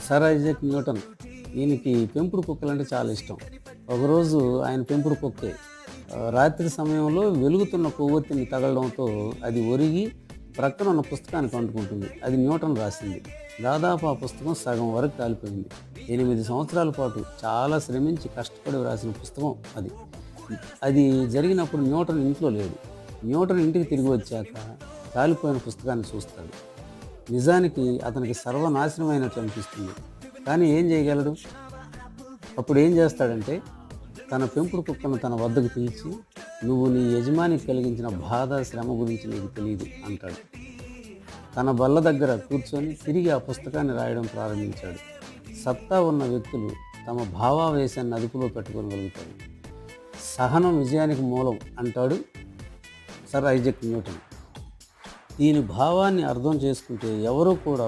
Sir Isaac Newton ఈయనకి పెంపుడు కుక్కలంటే చాలా ఇష్టం. ఒకరోజు ఆయన పెంపుడు కుక్కే రాత్రి సమయంలో వెలుగుతున్న కొవ్వొత్తిని తగలడంతో అది ఒరిగి ప్రక్కన ఉన్న పుస్తకానికి అంటుకుంటుంది. అది న్యూటన్ రాసింది. దాదాపు ఆ పుస్తకం సగం వరకు కాలిపోయింది. 8 సంవత్సరాల పాటు చాలా శ్రమించి కష్టపడి రాసిన పుస్తకం అది. అది జరిగినప్పుడు న్యూటన్ ఇంట్లో లేడు. న్యూటన్ ఇంటికి తిరిగి వచ్చాక కాలిపోయిన పుస్తకాన్ని చూస్తాడు. నిజానికి అతనికి సర్వనాశనమైనట్లు అనిపిస్తుంది. కానీ ఏం చేయగలడు? అప్పుడు ఏం చేస్తాడంటే తన పెంపుడు కుక్కను తన వద్దకు పిలిచి, నువ్వు నీ యజమానికి కలిగించిన బాధ శ్రమ గురించి నీకు తెలియదు అంటాడు. తన బల్ల దగ్గర కూర్చొని తిరిగి ఆ పుస్తకాన్ని రాయడం ప్రారంభించాడు. సత్తా ఉన్న వ్యక్తులు తమ భావావేశాన్ని అదుపులో పెట్టుకోగలుగుతారు. సహనం విజయానికి మూలం అంటాడు సర్ ఐజాక్ న్యూటన్. దీని భావాన్ని అర్థం చేసుకుంటే ఎవరూ కూడా